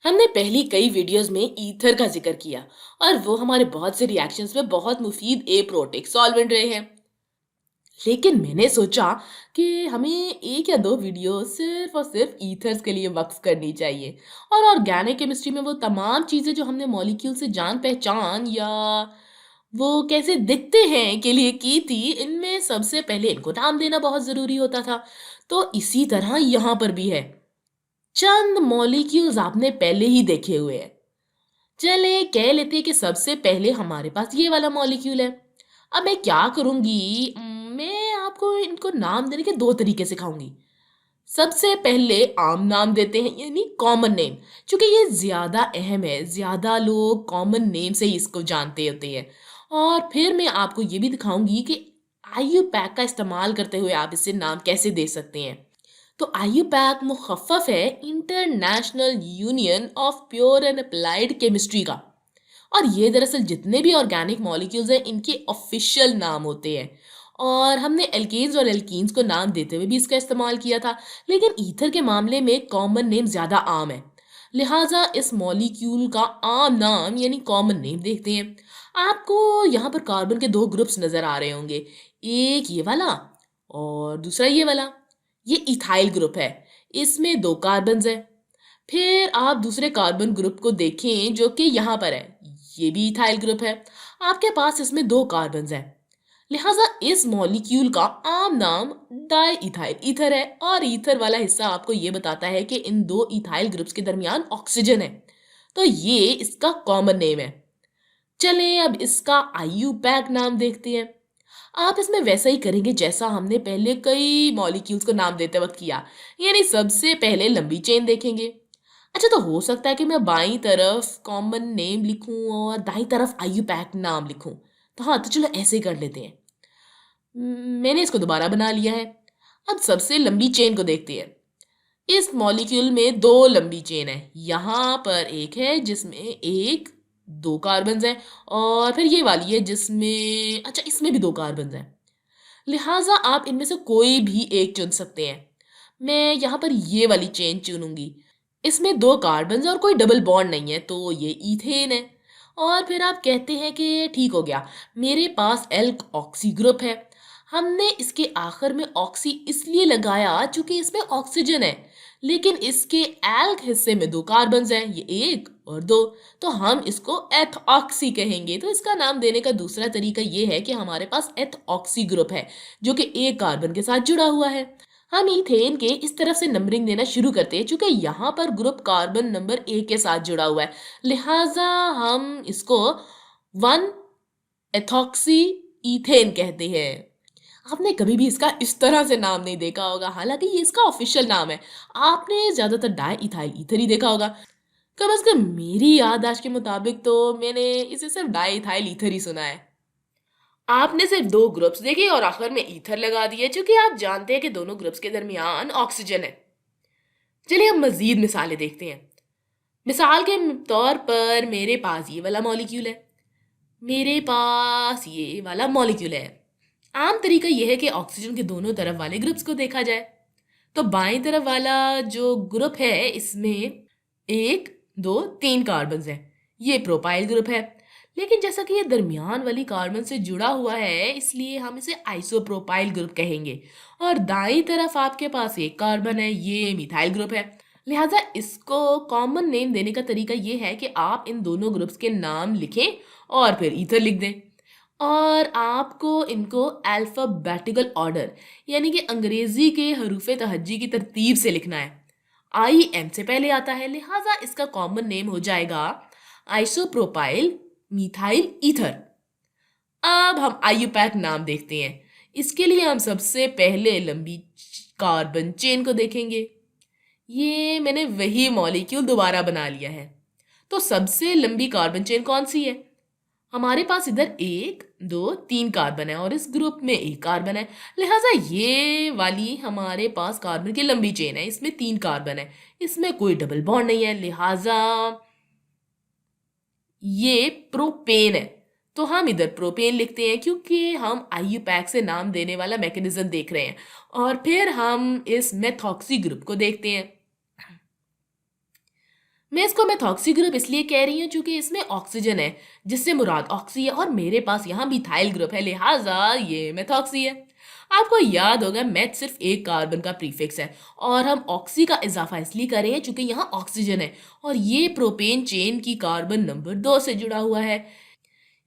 हमने पहली कई वीडियोस में ईथर का जिक्र किया और वो हमारे बहुत से रिएक्शंस में बहुत मुफीद एप्रोटिक सॉल्वेंट रहे हैं। लेकिन मैंने सोचा कि हमें एक या दो वीडियो सिर्फ और सिर्फ ईथर्स के लिए वक्फ करनी चाहिए और ऑर्गेनिक केमिस्ट्री में वो तमाम चीजें जो हमने मॉलिक्यूल से जान पहचान या वो कैसे दिखते हैं के लिए की थी, इनमें सबसे पहले इनको नाम देना बहुत जरूरी होता था। तो इसी तरह यहाँ पर भी है। चंद मॉलिक्यूल्स आपने पहले ही देखे हुए हैं। चले कह लेते हैं कि सबसे पहले हमारे पास ये वाला मॉलिक्यूल है। अब मैं क्या करूंगी, मैं आपको इनको नाम देने के दो तरीके सिखाऊंगी। सबसे पहले आम नाम देते हैं, यानी कॉमन नेम। क्योंकि ये ज्यादा अहम है, ज्यादा लोग कॉमन नेम से ही इसको जानते होते हैं। और फिर मैं आपको ये भी दिखाऊंगी कि आईयू पैक का इस्तेमाल करते हुए आप इससे नाम कैसे दे सकते हैं। तो आईयूपैक मुखफ़्फ़ है international union of pure and applied chemistry का। और ये दरअसल जितने भी ऑर्गेनिक मॉलिक्यूल्स हैं इनके ऑफिशियल नाम होते हैं। और हमने एल्केन्स और एल्कीन्स को नाम देते हुए भी इसका इस्तेमाल किया था। लेकिन ईथर के मामले में कॉमन नेम ज़्यादा आम है, लिहाजा इस मॉलिक्यूल का आम नाम यानी कॉमन नेम देखते हैं। आपको यहाँ पर कार्बन के दो ग्रुप्स नज़र आ रहे होंगे, एक ये वाला और दूसरा ये वाला। ये इथाइल ग्रुप है, इसमें दो कार्बन्स हैं। फिर आप दूसरे कार्बन ग्रुप को देखें जो कि यहाँ पर है, ये भी इथाइल ग्रुप है। आपके पास इसमें दो कार्बन्स हैं, लिहाजा इस मॉलिक्यूल का आम नाम डाई इथाइल ईथर है। और ईथर वाला हिस्सा आपको ये बताता है कि इन दो इथाइल ग्रुप्स के दरमियान ऑक्सीजन है, तो ये इसका कॉमन नेम है। चलें अब इसका आईयूपैक नाम देखते हैं। आप इसमें वैसा ही करेंगे जैसा हमने पहले कई मॉलिक्यूल्स को नाम देते वक्त किया, यानी सबसे पहले लंबी चेन देखेंगे। अच्छा, तो हो सकता है कि मैं बाईं तरफ कॉमन नेम लिखूं और दाईं तरफ आईयूपैक नाम लिखूं। तो हाँ, तो चलो ऐसे ही कर लेते हैं। मैंने इसको दोबारा बना लिया है। अब सबसे लंबी चेन को देखते हैं। इस मॉलिक्यूल में दो लंबी चेन है। यहाँ पर एक है जिसमें एक दो कार्बन्स हैं, और फिर ये वाली है जिसमें, अच्छा, इसमें भी दो कार्बन्स हैं। लिहाजा आप इनमें से कोई भी एक चुन सकते हैं। मैं यहाँ पर ये वाली चेन चुनूंगी। इसमें दो कार्बन्स और कोई डबल बॉन्ड नहीं है, तो ये ईथेन है। और फिर आप कहते हैं कि ठीक हो गया, मेरे पास एल्क ऑक्सी ग्रुप है। हमने इसके आखिर में ऑक्सी इसलिए लगाया चूंकि इसमें ऑक्सीजन है, लेकिन इसके एल्क हिस्से में दो कार्बन्स हैं, ये एक और दो, तो हम इसको एथऑक्सी कहेंगे। तो इसका नाम देने का दूसरा तरीका ये है कि हमारे पास एथऑक्सी ग्रुप है जो कि एक कार्बन के साथ जुड़ा हुआ है। हम ईथेन के इस तरफ से नंबरिंग देना शुरू करते हैं, चूंकि यहाँ पर ग्रुप कार्बन नंबर एक के साथ जुड़ा हुआ है, लिहाजा हम इसको वन एथॉक्सी ईथेन कहते हैं। आपने कभी भी इसका इस तरह से नाम नहीं देखा होगा, हालांकि ये इसका ऑफिशियल नाम है। आपने ज्यादातर डाई इथाइल ईथर ही देखा होगा। कम से कम मेरी याददाश्त के मुताबिक तो मैंने इसे सिर्फ डाई इथाइल ईथर ही सुना है। आपने सिर्फ दो ग्रुप्स देखे और आखिर में ईथर लगा दिए, क्योंकि आप जानते हैं कि दोनों ग्रुप्स के दरमियान ऑक्सीजन है। चलिए हम मजीद मिसालें देखते हैं। मिसाल के तौर पर मेरे पास ये वाला मॉलिक्यूल है, मेरे पास ये वाला मॉलिक्यूल है। आम तरीका यह है कि ऑक्सीजन के दोनों तरफ वाले ग्रुप्स को देखा जाए। तो बाईं तरफ वाला जो ग्रुप है इसमें एक दो तीन कार्बन्स हैं, ये प्रोपाइल ग्रुप है। लेकिन जैसा कि ये दरमियान वाली कार्बन से जुड़ा हुआ है, इसलिए हम इसे आइसोप्रोपाइल ग्रुप कहेंगे। और दाईं तरफ आपके पास एक कार्बन है, ये मिथाइल ग्रुप है। लिहाजा इसको कॉमन नेम देने का तरीका ये है कि आप इन दोनों ग्रुप्स के नाम लिखें और फिर ईथर लिख दें। और आपको इनको अल्फ़ाबेटिकल ऑर्डर, यानी कि अंग्रेजी के हरूफ तहज्जी की तरतीब से लिखना है। आई एम से पहले आता है, लिहाजा इसका कॉमन नेम हो जाएगा आइसोप्रोपाइल मिथाइल ईथर। अब हम आईयूपैक नाम देखते हैं। इसके लिए हम सबसे पहले लंबी कार्बन चेन को देखेंगे। ये मैंने वही मॉलिक्यूल दोबारा बना लिया है। तो सबसे लंबी कार्बन चेन कौन सी है? हमारे पास इधर एक दो तीन कार्बन है और इस ग्रुप में एक कार्बन है, लिहाजा ये वाली हमारे पास कार्बन की लंबी चेन है। इसमें तीन कार्बन है, इसमें कोई डबल बॉन्ड नहीं है, लिहाजा ये प्रोपेन है। तो हम इधर प्रोपेन लिखते हैं, क्योंकि हम आईयूपैक से नाम देने वाला मैकेनिज्म देख रहे हैं। और फिर हम इस मेथॉक्सी ग्रुप को देखते हैं। मैं इसको मेथॉक्सी ग्रुप इसलिए कह रही हूँ क्योंकि इसमें ऑक्सीजन है, जिससे मुराद ऑक्सी है, और मेरे पास यहाँ मिथाइल ग्रुप है, लिहाजा ये मेथॉक्सी है। आपको याद होगा मैथ सिर्फ एक कार्बन का प्रीफिक्स है, और हम ऑक्सी का इजाफा इसलिए कर रहे हैं क्योंकि यहाँ ऑक्सीजन है, और ये प्रोपेन चेन की कार्बन नंबर 2 से जुड़ा हुआ है।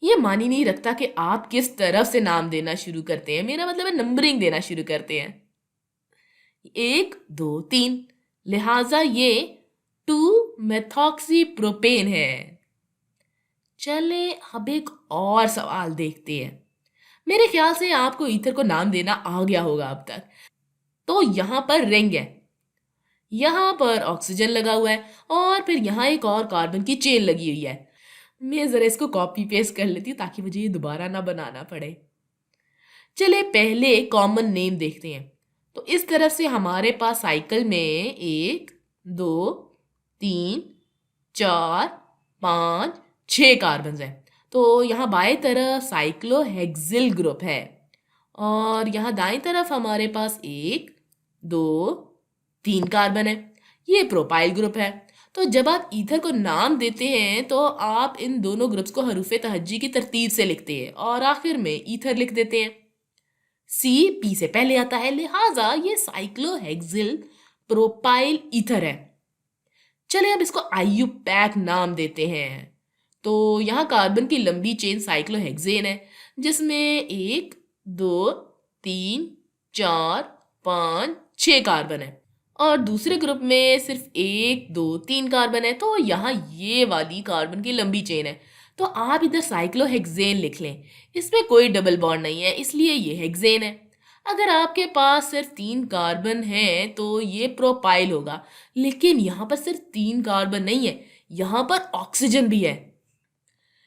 ये मान ही नहीं रखता कि आप किस तरफ से नाम देना शुरू करते हैं, मेरा मतलब है नंबरिंग देना शुरू करते हैं। 1 2 3, लिहाजा ये 2 मेथॉक्सी प्रोपेन है। चले अब एक और सवाल देखते हैं। मेरे ख्याल से आपको ईथर को नाम देना आ गया होगा अब तक। तो यहाँ पर रिंग है, यहाँ पर ऑक्सीजन लगा हुआ है, और फिर यहाँ एक और कार्बन की चेन लगी हुई है। मैं जरा इसको कॉपी पेस्ट कर लेती हूँ ताकि मुझे ये दोबारा ना बनाना पड़े। चले पहले कॉमन नेम देखते हैं। तो इस तरफ से हमारे पास साइकिल में 1 2 3 4 5 6 कार्बन हैं। तो यहाँ बाएं तरफ साइक्लोहेक्सिल ग्रुप है, और यहाँ दाएं तरफ हमारे पास 1 2 3 कार्बन है, ये प्रोपाइल ग्रुप है। तो जब आप ईथर को नाम देते हैं तो आप इन दोनों ग्रुप्स को हरूफ तहज्जी की तरतीब से लिखते हैं और आखिर में ईथर लिख देते हैं। सी पी से पहले आता है, लिहाजा ये साइक्लोहेक्सिल प्रोपाइल ईथर है। चले अब इसको आईयूपैक नाम देते हैं। तो यहाँ कार्बन की लंबी चेन साइक्लोहेक्सेन है, जिसमें 1 2 3 4 5 6 कार्बन है, और दूसरे ग्रुप में सिर्फ 1 2 3 कार्बन है। तो यहाँ ये वाली कार्बन की लंबी चेन है, तो आप इधर साइक्लोहेक्सेन लिख लें। इसमें कोई डबल बॉन्ड नहीं है, इसलिए ये हेक्सेन है। अगर आपके पास सिर्फ 3 कार्बन है तो ये प्रोपाइल होगा, लेकिन यहाँ पर सिर्फ 3 कार्बन नहीं है, यहाँ पर ऑक्सीजन भी है,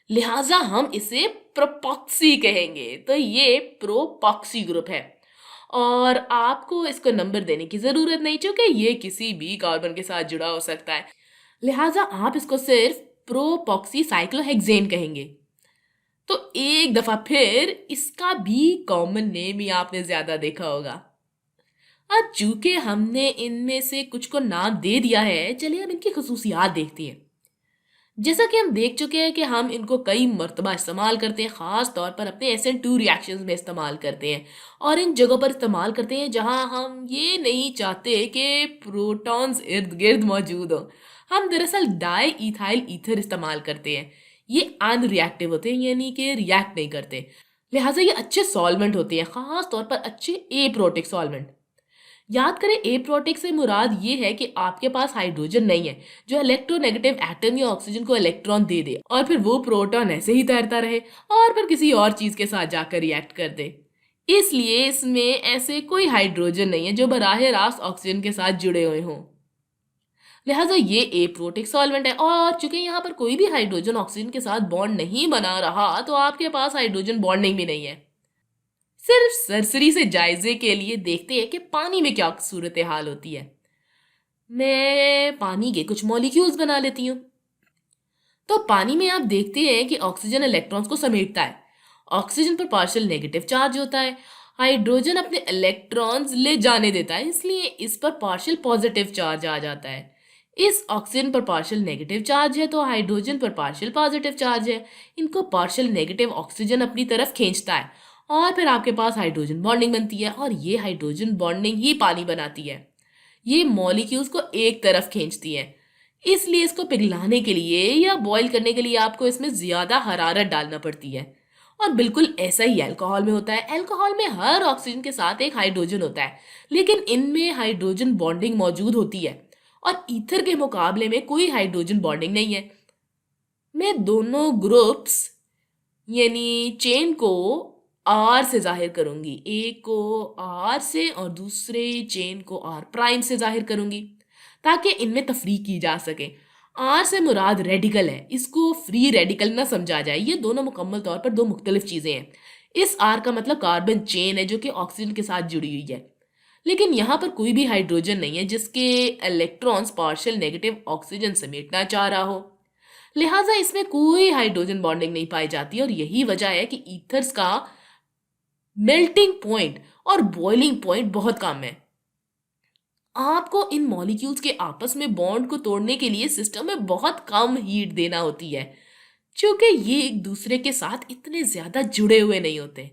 लिहाजा हम इसे प्रोपॉक्सी कहेंगे। तो ये प्रोपॉक्सी ग्रुप है, और आपको इसको नंबर देने की जरूरत नहीं क्योंकि ये किसी भी कार्बन के साथ जुड़ा हो सकता है, लिहाजा आप इसको सिर्फ प्रोपॉक्सी साइक्लोहेक्सेन कहेंगे। तो एक दफा फिर इसका भी कॉमन नेम ही आपने ज्यादा देखा होगा। अब चूंकि हमने इनमें से कुछ को नाम दे दिया है, चलिए अब इनकी खसूसियात देखते हैं। जैसा कि हम देख चुके हैं कि हम इनको कई मरतबा इस्तेमाल करते हैं, ख़ास तौर पर अपने SN2 रिएक्शंस में इस्तेमाल करते हैं, और इन जगहों पर इस्तेमाल करते हैं जहां हम ये नहीं चाहते कि प्रोटॉन्स इर्द गिर्द मौजूद हो। हम दरअसल डाई इथाइल ईथर इस्तेमाल करते हैं। ये अनरिएक्टिव होते हैं, यानी कि रिएक्ट नहीं करते, लिहाजा ये अच्छे सॉल्वेंट होते हैं, ख़ास तौर पर अच्छे एप्रोटिक सॉल्वेंट। याद करें, एप्रोटिक से मुराद ये है कि आपके पास हाइड्रोजन नहीं है जो इलेक्ट्रोनेगेटिव एटम या ऑक्सीजन को इलेक्ट्रॉन दे दे और फिर वो प्रोटॉन ऐसे ही तैरता रहे और फिर किसी और चीज के साथ जाकर रिएक्ट कर दे। इसलिए इसमें ऐसे कोई हाइड्रोजन नहीं है जो बराह रास्त ऑक्सीजन के साथ जुड़े हुए हों, लिहाजा ये एप्रोटिक सॉल्वेंट है। और चूंकि यहाँ पर कोई भी हाइड्रोजन ऑक्सीजन के साथ बॉन्ड नहीं बना रहा, तो आपके पास हाइड्रोजन बॉन्डिंग भी नहीं है। सिर्फ सरसरी से जायजे के लिए देखते हैं कि पानी में क्या सूरत हाल होती है। मैं पानी के कुछ मॉलिक्यूल्स बना लेती हूँ। तो पानी में आप देखते हैं कि ऑक्सीजन इलेक्ट्रॉन्स को समेटता है, ऑक्सीजन पर पार्शियल नेगेटिव चार्ज होता है, हाइड्रोजन अपने इलेक्ट्रॉन्स ले जाने देता है, इसलिए इस पर पार्शियल पॉजिटिव चार्ज आ जाता है। इस ऑक्सीजन पर पार्शियल नेगेटिव चार्ज है तो हाइड्रोजन पर पार्शियल पॉजिटिव चार्ज है, इनको पार्शियल नेगेटिव ऑक्सीजन अपनी तरफ खींचता है और फिर आपके पास हाइड्रोजन बॉन्डिंग बनती है, और ये हाइड्रोजन बॉन्डिंग ही पानी बनाती है। ये मॉलिक्यूल्स को एक तरफ खींचती है, इसलिए इसको पिघलाने के लिए या बॉईल करने के लिए आपको इसमें ज्यादा हरारत डालना पड़ती है। और बिल्कुल ऐसा ही अल्कोहल में होता है। अल्कोहल में हर ऑक्सीजन के साथ एक हाइड्रोजन होता है, लेकिन इनमें हाइड्रोजन बॉन्डिंग मौजूद होती है, और ईथर के मुकाबले में कोई हाइड्रोजन बॉन्डिंग नहीं है। मैं दोनों ग्रुप्स यानी चेन को आर से जाहिर करूंगी, एक को आर से और दूसरे चेन को आर प्राइम से जाहिर करूंगी ताकि इनमें तफरीक की जा सके। आर से मुराद रेडिकल है, इसको फ्री रेडिकल ना समझा जाए, ये दोनों मुकम्मल तौर पर दो मुख्तलिफ चीजें हैं। इस आर का मतलब कार्बन चेन है जो कि ऑक्सीजन के साथ जुड़ी हुई है, लेकिन यहाँ पर कोई भी हाइड्रोजन नहीं है जिसके इलेक्ट्रॉन्स पार्शियल नेगेटिव ऑक्सीजन समेटना चाह रहा हो, लिहाजा इसमें कोई हाइड्रोजन बॉन्डिंग नहीं पाई जाती। और यही वजह है कि ईथर्स का मेल्टिंग पॉइंट और बॉइलिंग पॉइंट बहुत कम है। आपको इन मॉलिक्यूल्स के आपस में बॉन्ड को तोड़ने के लिए सिस्टम में बहुत कम हीट देना होती है, क्योंकि ये एक दूसरे के साथ इतने ज्यादा जुड़े हुए नहीं होते।